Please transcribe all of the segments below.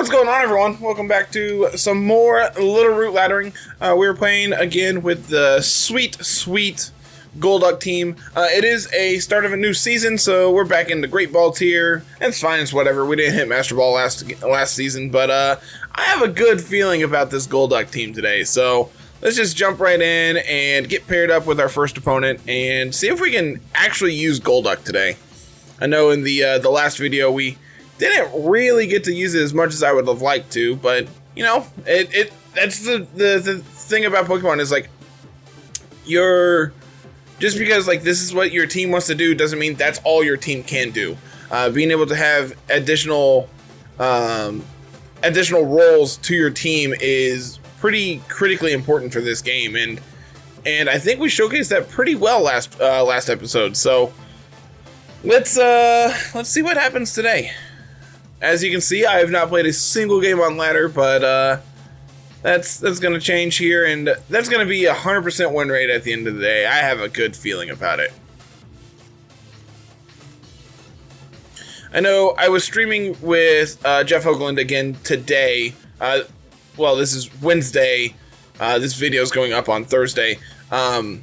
What's going on, everyone? Welcome back to some more Littleroot Laddering. We're playing again with the sweet Golduck team. It is a start of a new season, so we're back in the Great Ball tier. It's fine, it's whatever. We didn't hit Master Ball last season, but I have a good feeling about this Golduck team today. So let's just jump right in and get paired up with our first opponent and see if we can actually use Golduck today. I know in the last video we didn't really get to use it as much as I would have liked to, but you know, that's the thing about Pokemon is like just because like this is what your team wants to do doesn't mean that's all your team can do. Being able to have additional roles to your team is pretty critically important for this game, and I think we showcased that pretty well last episode. So let's see what happens today. As you can see, I have not played a single game on ladder, but that's going to change here, and that's going to be 100% win rate at the end of the day. I have a good feeling about it. I know I was streaming with Jeff Hoogland again today. Well, this is Wednesday. This video is going up on Thursday. And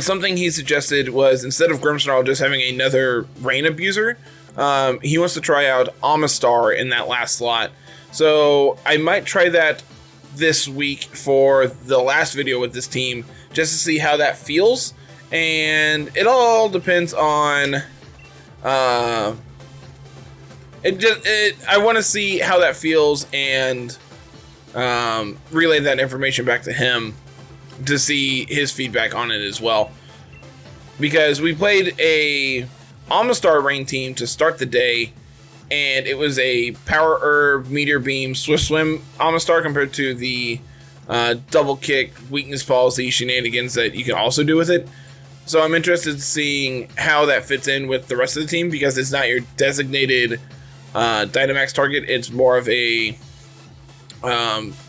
something he suggested was, instead of Grimmsnarl just having another Rain Abuser, he wants to try out Amistar in that last slot. So I might try that this week for the last video with this team, just to see how that feels. And it all depends on I want to see how that feels and relay that information back to him to see his feedback on it as well, because we played a Amistar Rain team to start the day, and it was a Power Herb, Meteor Beam, Swift Swim Amistar compared to the Double Kick, Weakness Policy shenanigans that you can also do with it. So I'm interested in seeing how that fits in with the rest of the team, because it's not your designated Dynamax target. It's more of a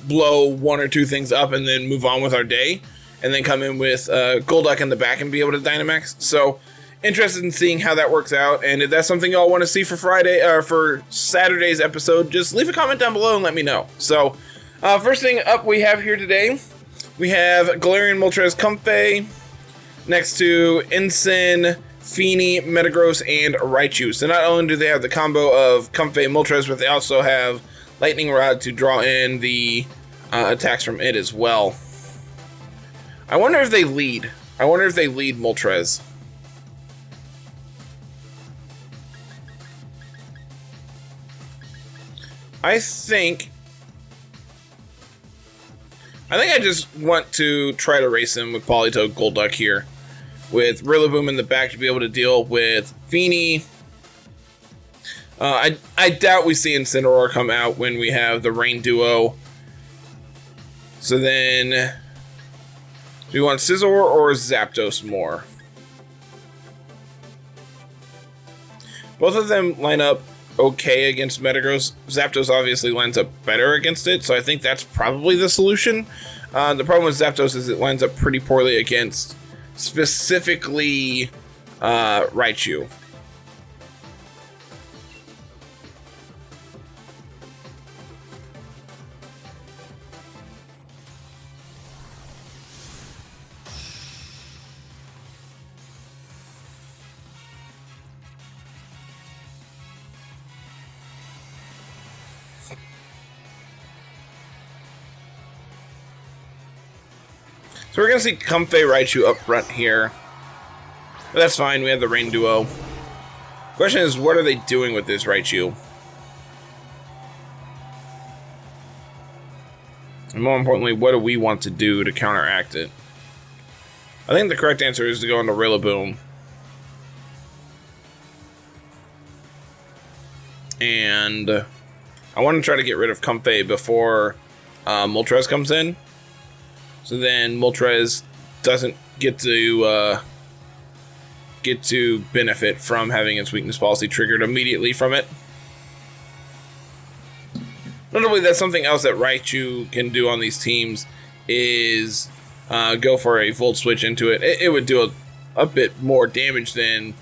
blow one or two things up and then move on with our day, and then come in with Golduck in the back and be able to Dynamax. So interested in seeing how that works out, and if that's something y'all want to see for Friday or for Saturday's episode, just leave a comment down below and let me know. So first thing up we have here today, we have Galarian Moltres Comfey next to Ensign, Feeny, Metagross, and Raichu. So not only do they have the combo of Comfey Moltres, but they also have Lightning Rod to draw in the attacks from it as well. I wonder if they lead. I wonder if they lead Moltres. I think I just want to try to race him with Politoed Golduck here, with Rillaboom in the back to be able to deal with Feeny. I doubt we see Incineroar come out when we have the Rain Duo. So then, do we want Scizor or Zapdos more? Both of them line up okay against Metagross. Zapdos obviously lines up better against it, so I think that's probably the solution. The problem with Zapdos is it lines up pretty poorly against specifically Raichu. So we're going to see Comfey Raichu up front here. But that's fine, we have the Rain Duo. Question is, what are they doing with this Raichu? And more importantly, what do we want to do to counteract it? I think the correct answer is to go into Rillaboom. And I want to try to get rid of Comfey before Moltres comes in. So then Moltres doesn't get to benefit from having its weakness policy triggered immediately from it. Notably, that's something else that Raichu can do on these teams is go for a Volt Switch into it. It would do a bit more damage than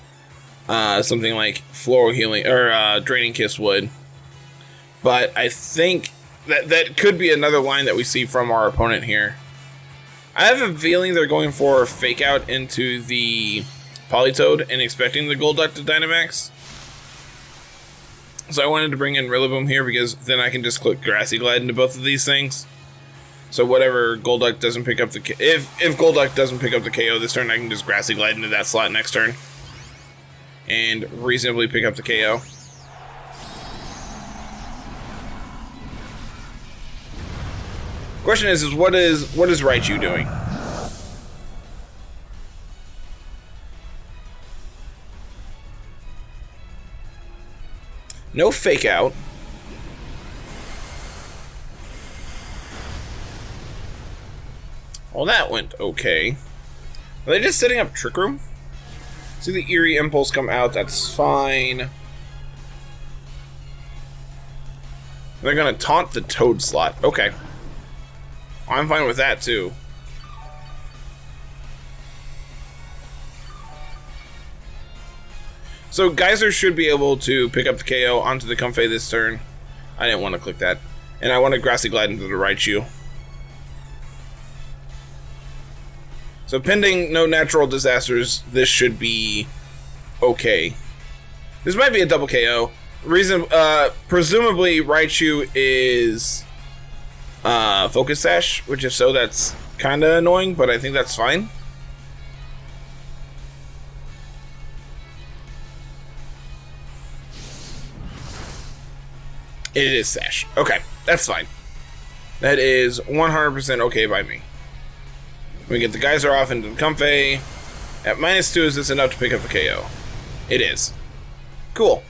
something like Floral Healing or Draining Kiss would. But I think that could be another line that we see from our opponent here. I have a feeling they're going for Fake Out into the Politoed and expecting the Golduck to Dynamax. So I wanted to bring in Rillaboom here because then I can just click Grassy Glide into both of these things. So whatever Golduck doesn't pick up the... If Golduck doesn't pick up the KO this turn, I can just Grassy Glide into that slot next turn. And reasonably pick up the KO. Question is what is Raichu doing? No Fake Out. Well, that went okay. Are they just setting up Trick Room? See the Eerie Impulse come out, that's fine. They're gonna taunt the Toad slot. Okay. I'm fine with that too. So Geyser should be able to pick up the KO onto the Comfey this turn. I didn't want to click that. And I want to Grassy Glide into the Raichu. So pending no natural disasters, this should be okay. This might be a double KO. Presumably Raichu is Focus Sash, which if so, that's kind of annoying, but I think that's fine. It is Sash. Okay, that's fine. That is 100% okay by me. We get the Geyser off into the Comfey. At -2, is this enough to pick up the KO? It is. Cool.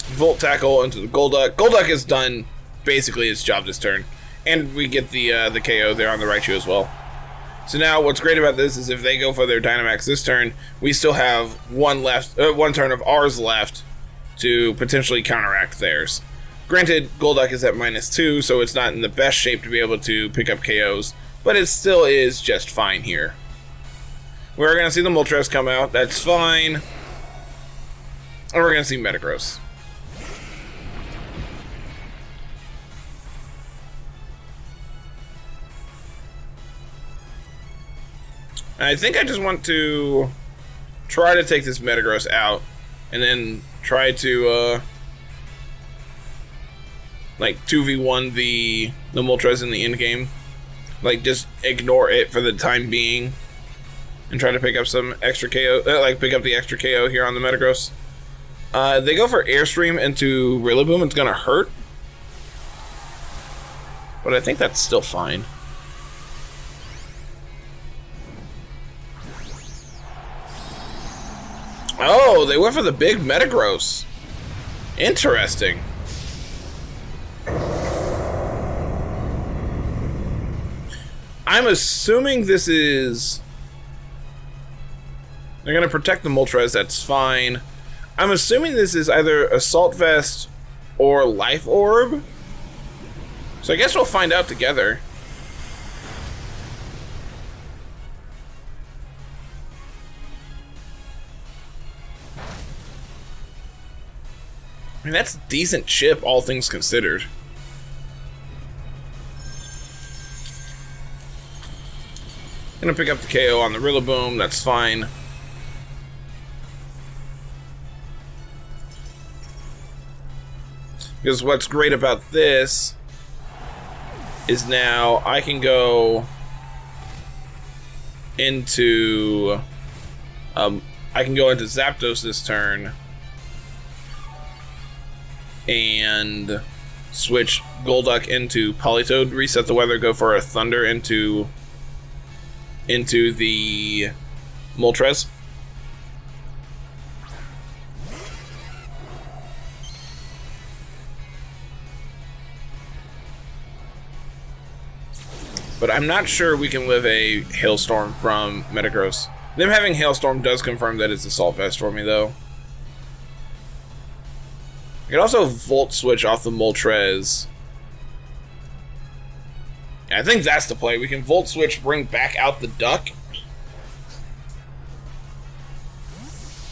Volt Tackle into the Golduck. Golduck has done basically its job this turn. And we get the KO there on the Raichu as well. So now what's great about this is if they go for their Dynamax this turn, we still have one turn of ours left to potentially counteract theirs. Granted, Golduck is at -2, so it's not in the best shape to be able to pick up KOs, but it still is just fine here. We're going to see the Moltres come out, that's fine. And we're going to see Metagross. I think I just want to try to take this Metagross out and then try to like 2v1 the Moltres in the end game. Like just ignore it for the time being and try to pick up some extra KO, pick up the extra KO here on the Metagross. They go for Airstream into Rillaboom. It's gonna hurt, but I think that's still fine. Oh, they went for the big Metagross. Interesting. I'm assuming this is... They're going to protect the Moltres, that's fine. I'm assuming this is either Assault Vest or Life Orb. So I guess we'll find out together. I mean, that's a decent chip, all things considered. Gonna pick up the KO on the Rillaboom, that's fine. Because what's great about this is now I can go into Zapdos this turn and switch Golduck into Politoed, reset the weather, go for a Thunder into the Moltres. But I'm not sure we can live a Hailstorm from Metagross. Them having Hailstorm does confirm that it's Assault Vest for me, though. I can also Volt Switch off the Moltres. Yeah, I think that's the play. We can Volt Switch, bring back out the Duck.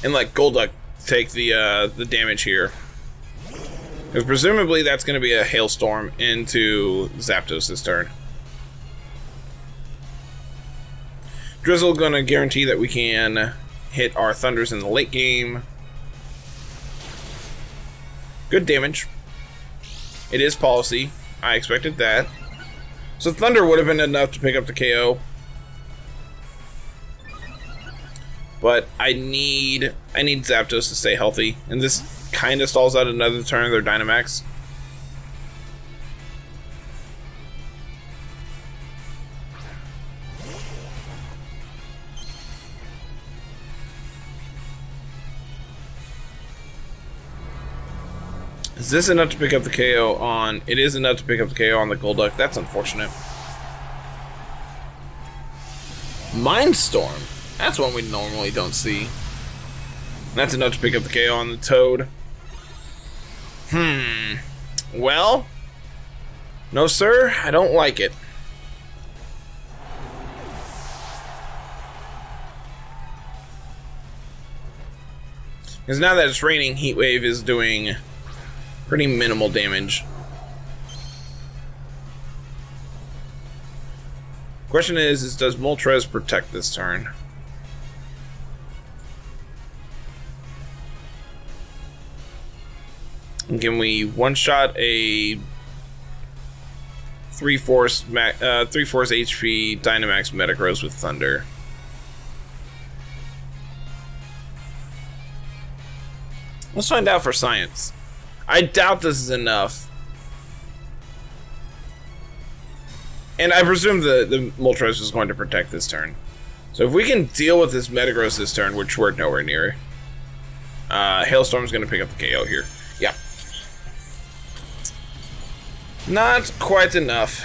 and let Golduck take the damage here. Because presumably that's going to be a Hailstorm into Zapdos this turn. Drizzle going to guarantee that we can hit our Thunders in the late game. Good damage. It is policy. I expected that. So Thunder would have been enough to pick up the KO. But I need Zapdos to stay healthy. And this kind of stalls out another turn of their Dynamax. Is this enough to pick up the KO on... It is enough to pick up the KO on the Golduck. That's unfortunate. Mindstorm. That's one we normally don't see. That's enough to pick up the KO on the Toad. Well... No, sir. I don't like it. Because now that it's raining, Heat Wave is doing... pretty minimal damage. Question is does Moltres protect this turn? And can we one-shot a 3-force HP Dynamax Metagross with Thunder? Let's find out for science. I doubt this is enough. And I presume the Moltres is going to protect this turn. So if we can deal with this Metagross this turn, which we're nowhere near, Hailstorm's going to pick up the KO here. Yeah. Not quite enough.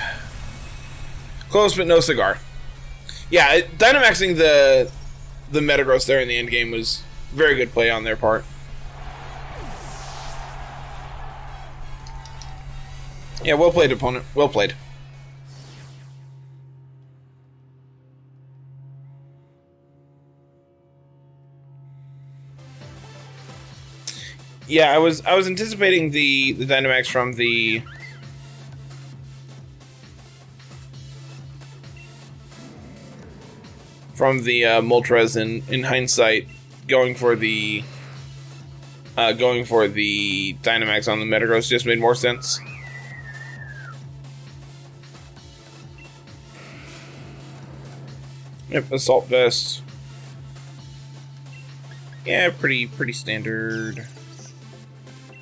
Close, but no cigar. Yeah, Dynamaxing the Metagross there in the end game was very good play on their part. Yeah, well played, opponent. Well played. Yeah, I was anticipating the Dynamax from the Moltres in hindsight, going for the Dynamax on the Metagross just made more sense. Yep, Assault Vest. Yeah, pretty standard.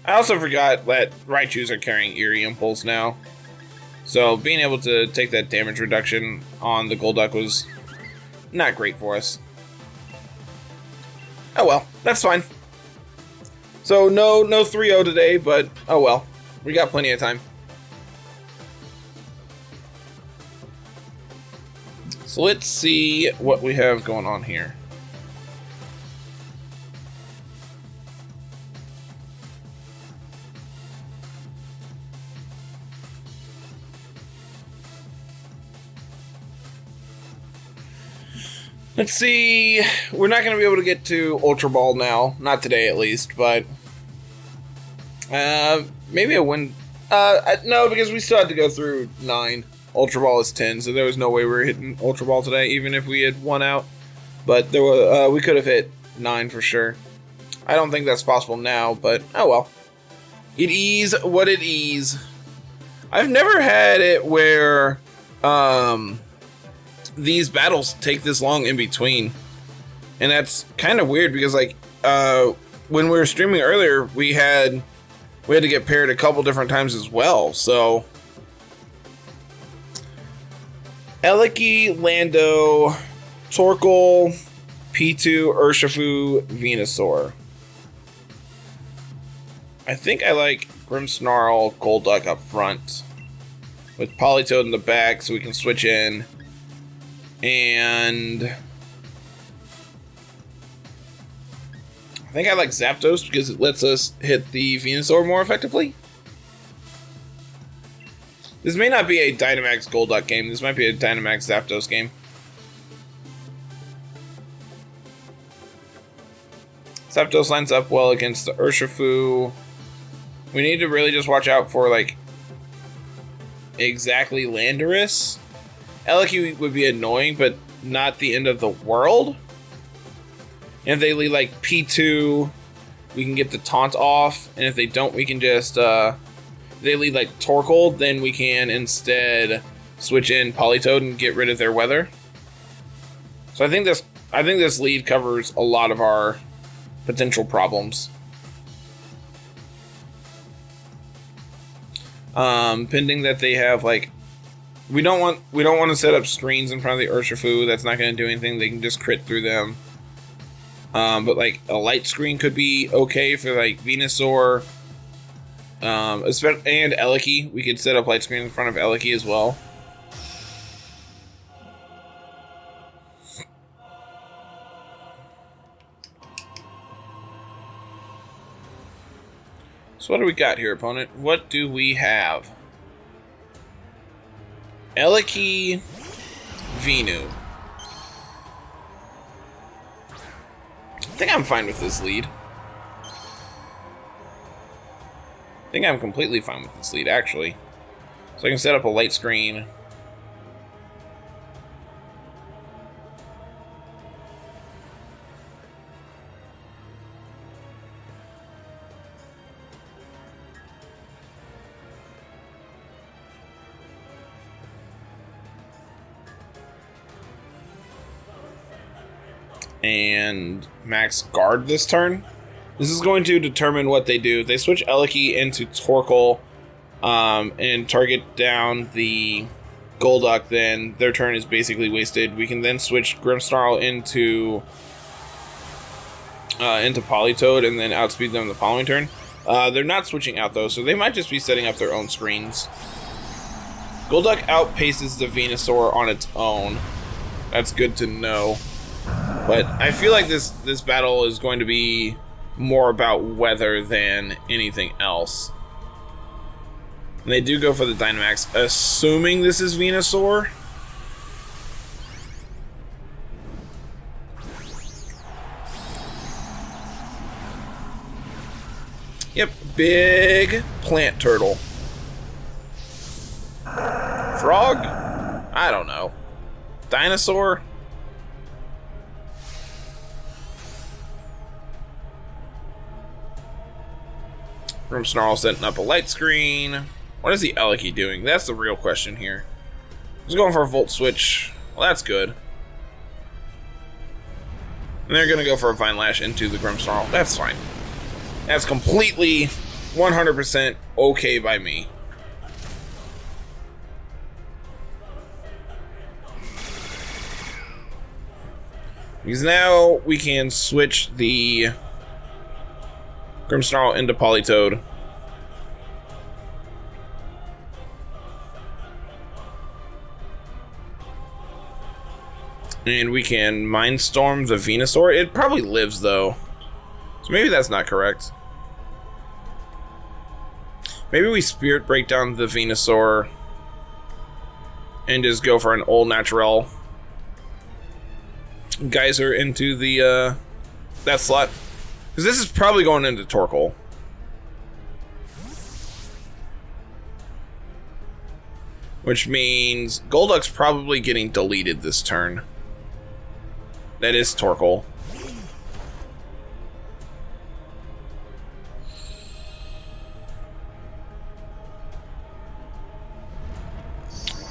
I also forgot that Raichus are carrying Eerie Impulse now. So being able to take that damage reduction on the Golduck was not great for us. Oh well, that's fine. So no 3-0 today, but oh well. We got plenty of time. So let's see what we have going on here. Let's see. We're not going to be able to get to Ultra Ball now. Not today, at least, but... maybe a win... no, because we still had to go through 9. Ultra Ball is 10, so there was no way we were hitting Ultra Ball today, even if we had 1 out. But there were, we could have hit 9 for sure. I don't think that's possible now, but oh well. It is what it is. I've never had it where these battles take this long in between. And that's kind of weird because, like, when we were streaming earlier, we had to get paired a couple different times as well, so... Eliki, Lando, Torkoal, P2, Urshifu, Venusaur. I think I like Grimmsnarl, Golduck up front, with Politoed in the back so we can switch in. And I think I like Zapdos because it lets us hit the Venusaur more effectively. This may not be a Dynamax Golduck game. This might be a Dynamax Zapdos game. Zapdos lines up well against the Urshifu. We need to really just watch out for, like, exactly Landorus. Eliki would be annoying, but not the end of the world. And if they lead, like, P2, we can get the taunt off. And if they don't, we can just, if they lead, like, Torkoal, then we can instead switch in Politoed and get rid of their weather. So I think this lead covers a lot of our potential problems. Pending that they have, like, we don't want to set up screens in front of the Urshifu. That's not going to do anything. They can just crit through them. But like a light screen could be okay for like Venusaur, and Eliki. We could set up light screen in front of Eliki as well. So what do we got here, opponent? What do we have? Eliki, Venu. I think I'm fine with this lead. I think I'm completely fine with this lead, actually. So I can set up a light screen. And max guard this turn. This is going to determine what they do. If they switch Eliki into Torkoal and target down the Golduck, then their turn is basically wasted. We can then switch Grimmsnarl into Politoed and then outspeed them the following turn. They're not switching out though, so they might just be setting up their own screens. Golduck outpaces the Venusaur on its own. That's good to know. But I feel like this battle is going to be more about weather than anything else. And they do go for the Dynamax, assuming this is Venusaur. Yep, big plant turtle. Frog? I don't know. Dinosaur? Grimmsnarl setting up a light screen. What is the Eliki doing? That's the real question here. He's going for a Volt Switch. Well, that's good. And they're going to go for a Vine Lash into the Grimmsnarl. That's fine. That's completely 100% okay by me. Because now we can switch the Grimmsnarl into Politoed. And we can Mindstorm the Venusaur. It probably lives though. So maybe that's not correct. Maybe we Spirit Break down the Venusaur and just go for an old natural Geyser into the that slot. Because this is probably going into Torkoal. Which means Golduck's probably getting deleted this turn. That is Torkoal.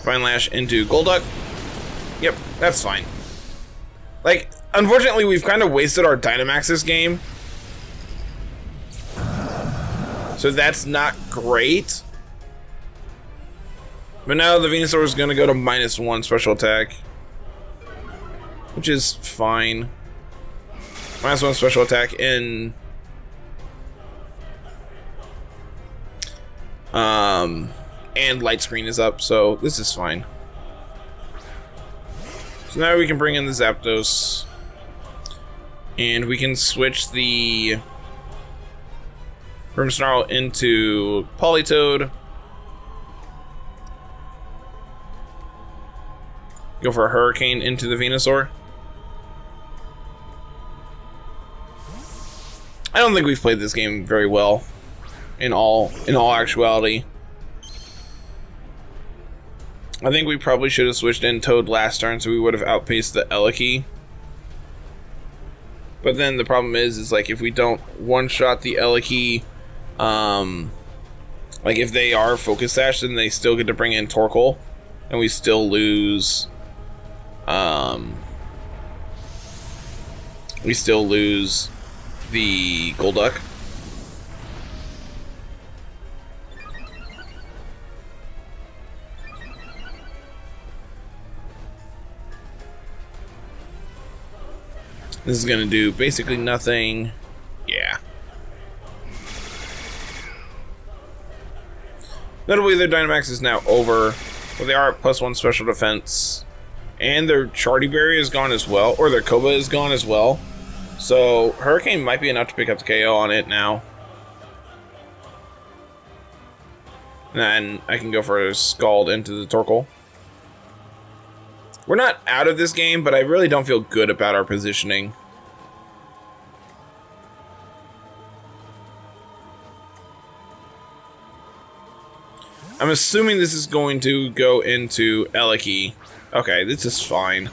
Vine Lash into Golduck. Yep, that's fine. Like, unfortunately, we've kind of wasted our Dynamax this game. So that's not great. But now the Venusaur is going to go to -1 special attack. Which is fine. -1 special attack and light screen is up, so this is fine. So now we can bring in the Zapdos. And we can switch the Grimmsnarl into Politoed. Go for a Hurricane into the Venusaur. I don't think we've played this game very well, in all actuality. I think we probably should have switched in Toad last turn so we would have outpaced the Eliki. But then the problem is like if we don't one-shot the Eliki, like if they are Focus Sash, then they still get to bring in Torkoal, and we still lose, the Golduck. This is gonna do basically nothing. Yeah. Notably, their Dynamax is now over, but they are at +1 special defense, and their Chardy Berry is gone as well, or their Koba is gone as well. So Hurricane might be enough to pick up the KO on it now. And then I can go for a Scald into the Torkoal. We're not out of this game, but I really don't feel good about our positioning. I'm assuming this is going to go into Eliki. Okay, this is fine.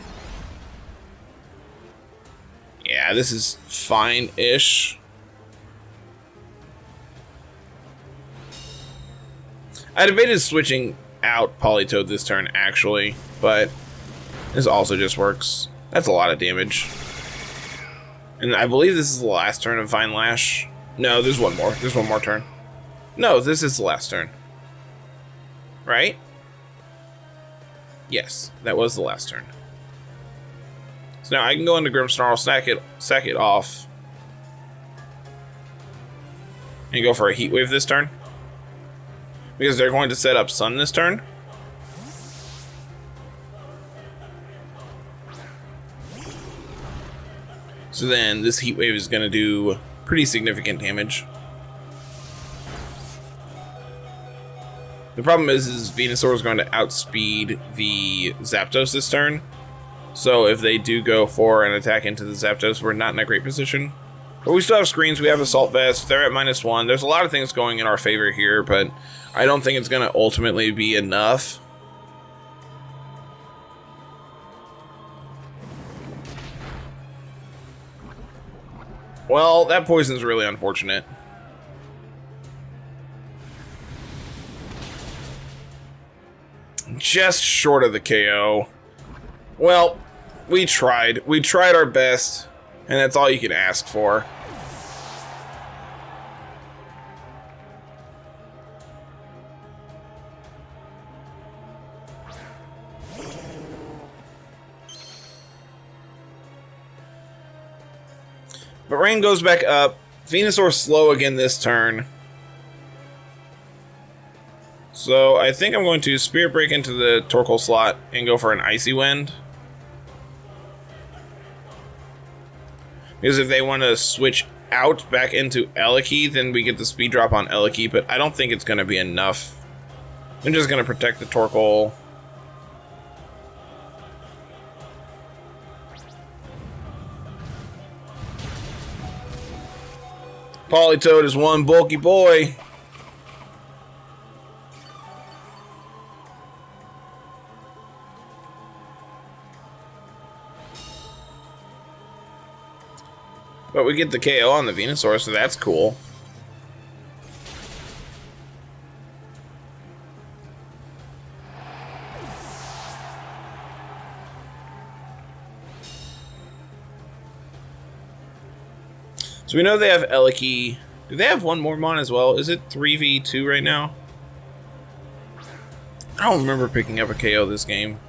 Yeah, this is fine-ish. I debated switching out Politoed this turn, actually, but this also just works. That's a lot of damage. And I believe this is the last turn of Vine Lash. No, there's one more. There's one more turn. No, this is the last turn. Right? Yes, that was the last turn. So now I can go into Grimmsnarl, sack it off, and go for a Heat Wave this turn. Because they're going to set up Sun this turn. So then this Heat Wave is going to do pretty significant damage. The problem is Venusaur is going to outspeed the Zapdos this turn. So if they do go for an attack into the Zapdos, we're not in a great position. But we still have screens, we have Assault Vest, they're at -1. There's a lot of things going in our favor here, but I don't think it's going to ultimately be enough. Well, that poison's really unfortunate. Just short of the KO. Well, we tried. We tried our best, and that's all you can ask for. But rain goes back up. Venusaur slow again this turn. So I think I'm going to Spirit Break into the Torkoal slot and go for an Icy Wind. Because if they want to switch out back into Eliki, then we get the speed drop on Eliki, but I don't think it's going to be enough. I'm just going to protect the Torkoal. Politoed is one bulky boy. But we get the KO on the Venusaur, so that's cool. So we know they have Eliki. Do they have one more Mon as well? Is it 3v2 right now? I don't remember picking up a KO this game.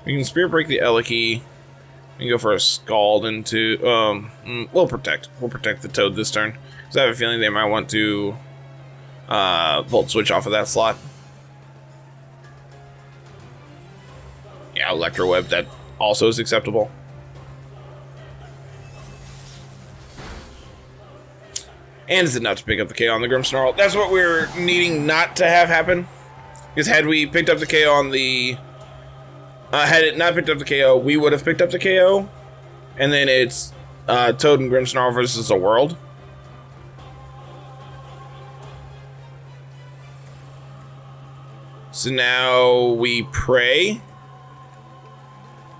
We can Spirit Break the Eliki and go for a Scald into... we'll protect. We'll protect the Toad this turn. Because I have a feeling they might want to Volt Switch off of that slot. Yeah, Electro Web, that also is acceptable. And it's enough to pick up the KO on the Grimmsnarl. That's what we're needing not to have happen. Because had we picked up the KO on the Had it not picked up the KO, we would have picked up the KO. And then it's Toad and Grimmsnarl versus the world. So now we pray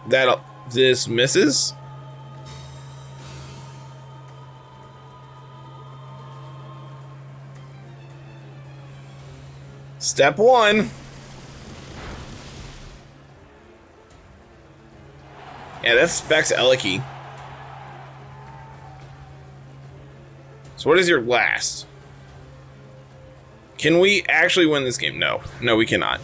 that this misses. Step 1. Yeah, that's Specs Eliki. So what is your last? Can we actually win this game? No. No, we cannot.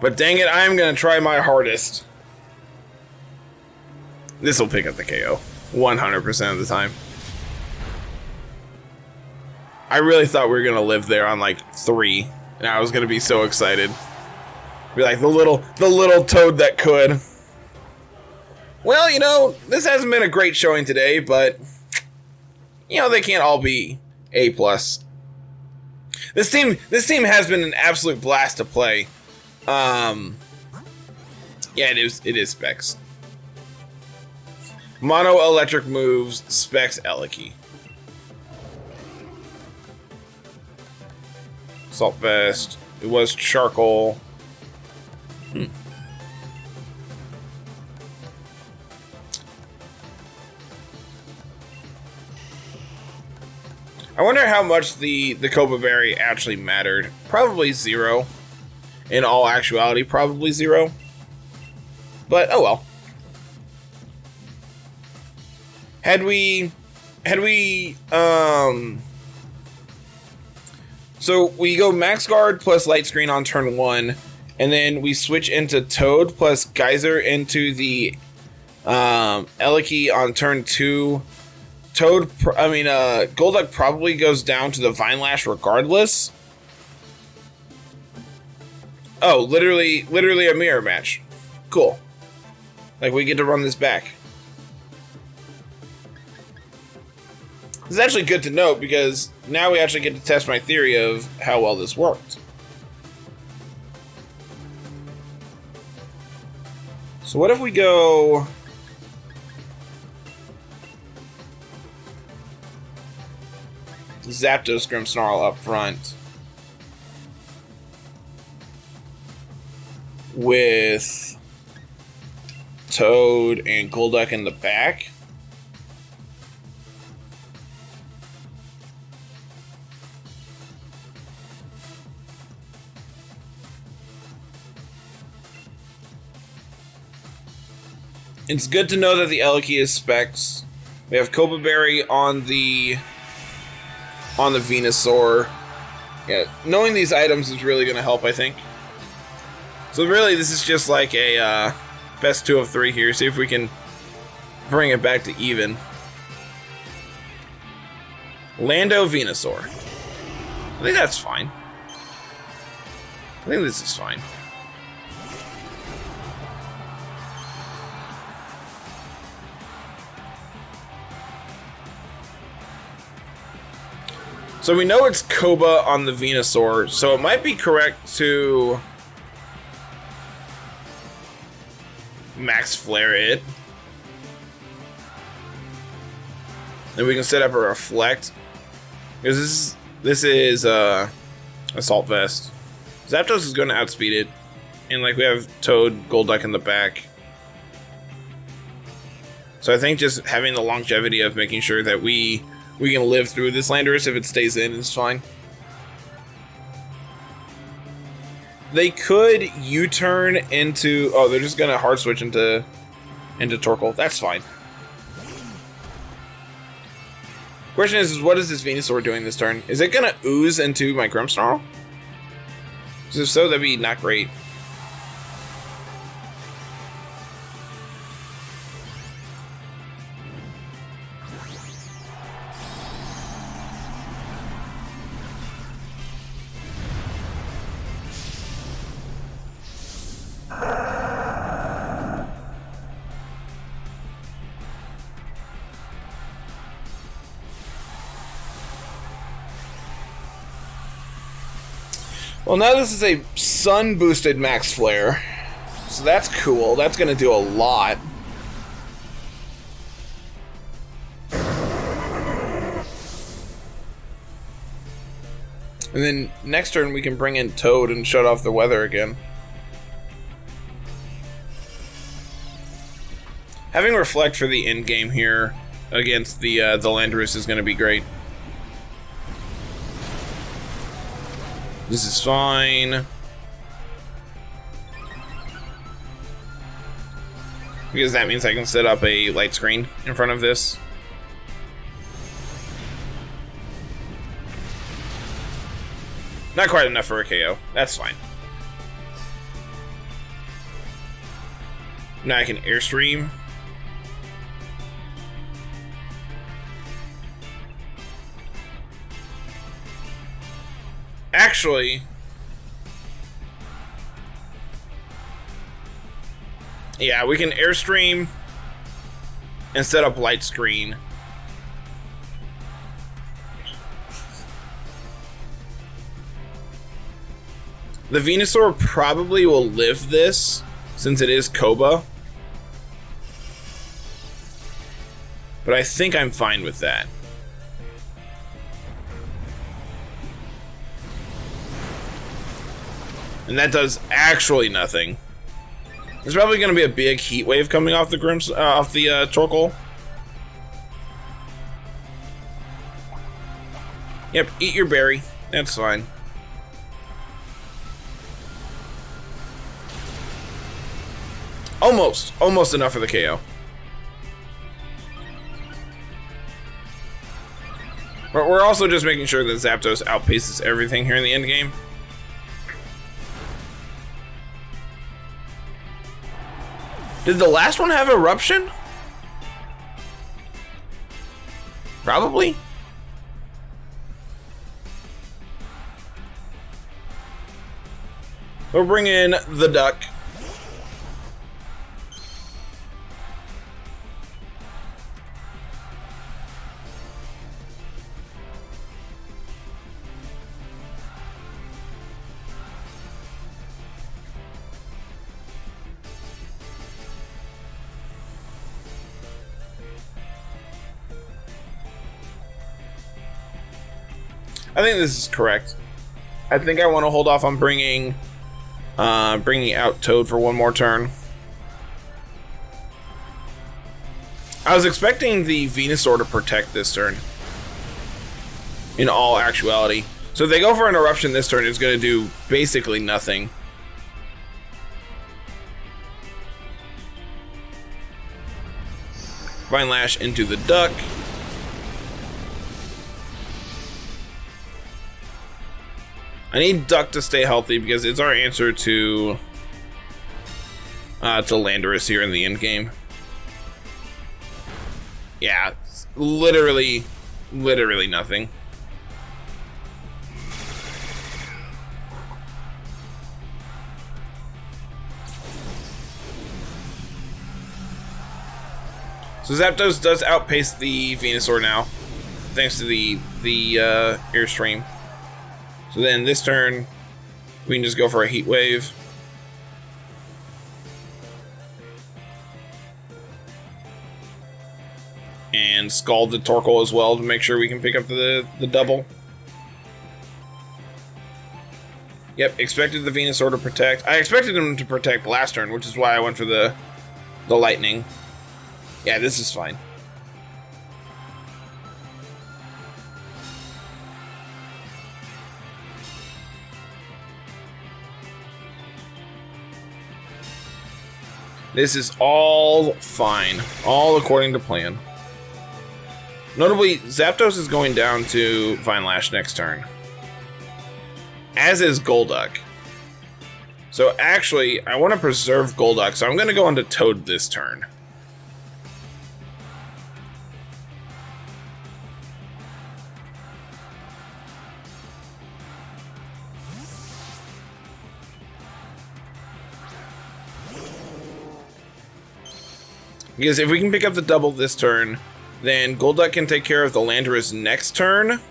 But dang it, I'm gonna try my hardest. This will pick up the KO 100% of the time. I really thought we were gonna live there on like 3, and I was gonna be so excited. Be like the little toad that could. Well, you know, this hasn't been a great showing today, but you know, they can't all be A+. This team has been an absolute blast to play. Yeah, it is Specs. Mono electric moves, Specs Eliki. Salt Vest. It was Charcoal. I wonder how much the Copa Berry actually mattered. Probably 0. In all actuality, probably 0. But oh well. So we go Max Guard plus Light Screen on turn 1, and then we switch into Toad plus Geyser into the Eliki on turn 2. Golduck probably goes down to the Vine Lash regardless. Oh, literally a mirror match. Cool. Like, we get to run this back. This is actually good to note because now we actually get to test my theory of how well this worked. So what if we go... Zapdos Grimmsnarl up front with Toad and Golduck in the back. It's good to know that the Eliki is Specs. We have Copa Berry on the Venusaur. Yeah, knowing these items is really going to help, I think. So really, this is just like a best 2 of 3 here. See if we can bring it back to even. Lando Venusaur. I think that's fine. I think this is fine. So we know it's Koba on the Venusaur, so it might be correct to Max Flare it. Then we can set up a Reflect. Because this is Assault Vest. Zapdos is going to outspeed it. And like we have Toad, Golduck in the back. So I think just having the longevity of making sure that we can live through this Landorus if it stays in is fine. They could U-turn into... Oh, they're just going to hard switch into Torkoal. That's fine. Question is what is this Venusaur doing this turn? Is it going to ooze into my Grimmsnarl? Because if so, that'd be not great. Well, now this is a sun-boosted Max Flare. So that's cool. That's going to do a lot. And then next turn we can bring in Toad and shut off the weather again. Having Reflect for the end game here against the Landorus is going to be great. This is fine. Because that means I can set up a light screen in front of this. Not quite enough for a KO. That's fine. Now I can Airstream. Actually, yeah, we can Airstream and set up light screen. The Venusaur probably will live this, since it is Koba. But I think I'm fine with that. And that does actually nothing. There's probably going to be a big heat wave coming off the Torkoal. Yep, eat your berry. That's fine. Almost enough for the KO. But we're also just making sure that Zapdos outpaces everything here in the end game. Did the last one have Eruption? Probably. We'll bring in the Duck. I think this is correct. I think I want to hold off on bringing out Toad for one more turn. I was expecting the Venusaur to protect this turn, in all actuality. So if they go for an Eruption this turn, it's going to do basically nothing. Vine Lash into the Duck. I need Duck to stay healthy because it's our answer to Landorus here in the end game. Yeah, literally nothing. So Zapdos does outpace the Venusaur now, thanks to the Airstream. So then this turn, we can just go for a Heat Wave. And Scald the Torkoal as well to make sure we can pick up the double. Yep, expected the Venusaur to protect. I expected him to protect last turn, which is why I went for the Lightning. Yeah, this is fine. This is all fine. All according to plan. Notably, Zapdos is going down to Vine Lash next turn. As is Golduck. So actually, I want to preserve Golduck, so I'm going to go into Toad this turn. Because if we can pick up the double this turn, then Golduck can take care of the Landorus next turn.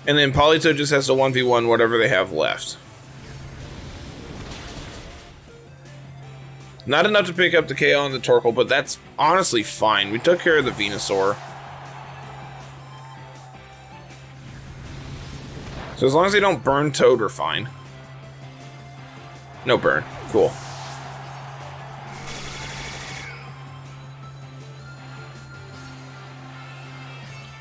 And then Politoed just has to 1v1 whatever they have left. Not enough to pick up the KO on the Torkoal, but that's honestly fine. We took care of the Venusaur. So as long as they don't burn Toad, we're fine. No burn. Cool.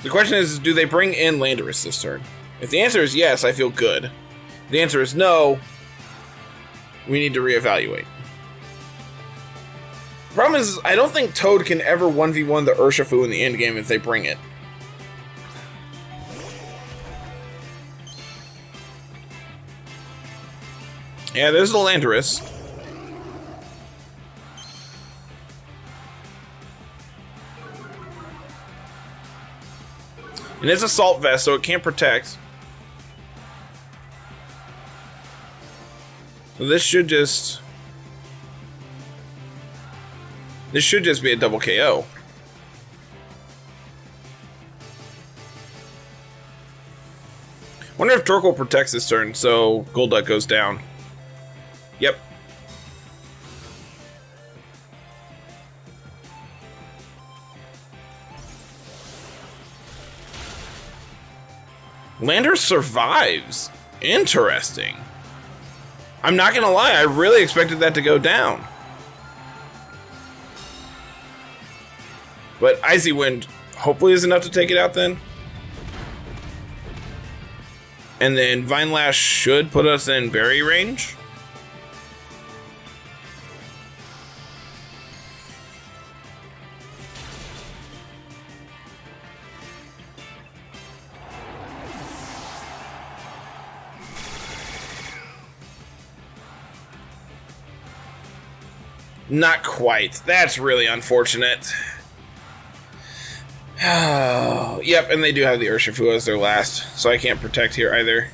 The question is, do they bring in Landorus this turn? If the answer is yes, I feel good. If the answer is no, we need to reevaluate. Problem is, I don't think Toad can ever 1v1 the Urshifu in the endgame if they bring it. Yeah, there's the Landorus. And it's a Salt Vest, so it can't protect. So this should just be a double KO. Wonder if Torkoal protects this turn, so Golduck goes down. Yep. Landorus survives. Interesting. I'm not gonna lie, I really expected that to go down. But Icy Wind hopefully is enough to take it out then. And then Vine Lash should put us in berry range. Not quite. That's really unfortunate. Oh, yep, and they do have the Urshifu as their last, so I can't protect here either.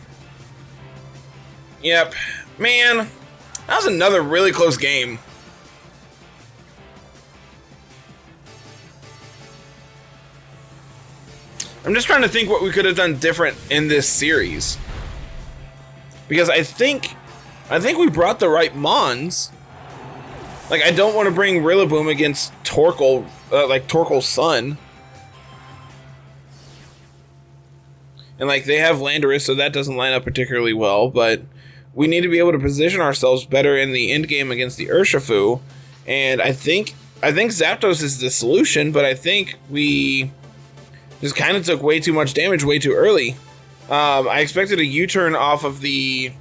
Yep. Man, that was another really close game. I'm just trying to think what we could have done different in this series. Because I think we brought the right Mons. Like, I don't want to bring Rillaboom against Torkoal, like Torkoal's son. And, like, they have Landorus, so that doesn't line up particularly well, but we need to be able to position ourselves better in the end game against the Urshifu. And I think Zapdos is the solution, but I think we just kind of took way too much damage way too early. I expected a U-turn off of the...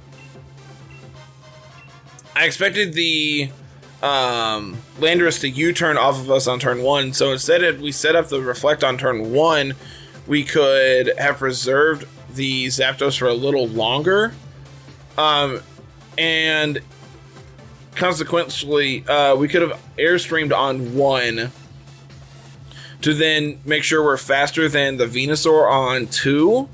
I expected the Landorus to U-turn off of us on turn 1, so instead we set up the Reflect on turn 1, we could have preserved the Zapdos for a little longer, and consequently, we could have Airstreamed on 1 to then make sure we're faster than the Venusaur on 2.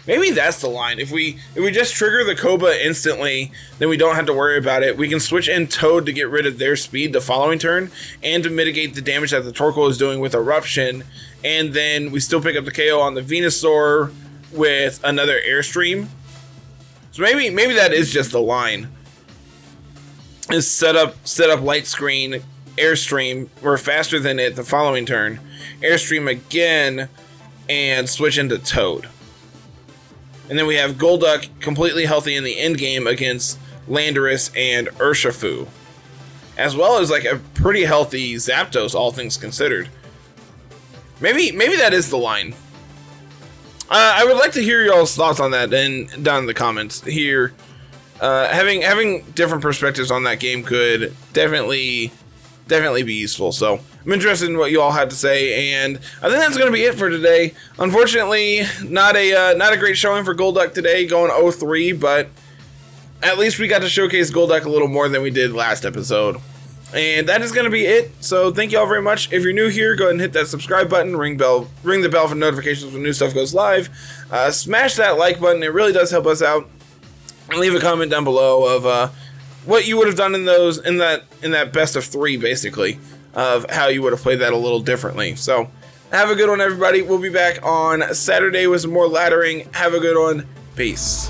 Maybe that's the line. If we just trigger the Koba instantly, then we don't have to worry about it. We can switch in Toad to get rid of their speed the following turn, and to mitigate the damage that the Torkoal is doing with Eruption, and then we still pick up the KO on the Venusaur with another Airstream. So maybe that is just the line. Is set up Light Screen, Airstream, we're faster than it the following turn, Airstream again, and switch into Toad. And then we have Golduck completely healthy in the end game against Landorus and Urshifu, as well as like a pretty healthy Zapdos, all things considered. Maybe that is the line. I would like to hear y'all's thoughts on that down in the comments here. Having different perspectives on that game could definitely be useful. So I'm interested in what you all had to say, and I think that's going to be it for today. Unfortunately, not a great showing for Golduck today, going 0-3, but at least we got to showcase Golduck a little more than we did last episode. And that is going to be it. So thank you all very much. If you're new here, go ahead and hit that subscribe button, ring the bell for notifications when new stuff goes live. Smash that like button; it really does help us out. And leave a comment down below of what you would have done in that best of 3, basically, of how you would have played that a little differently. So Have a good one, everybody. We'll be back on Saturday with some more laddering. Have a good one. Peace.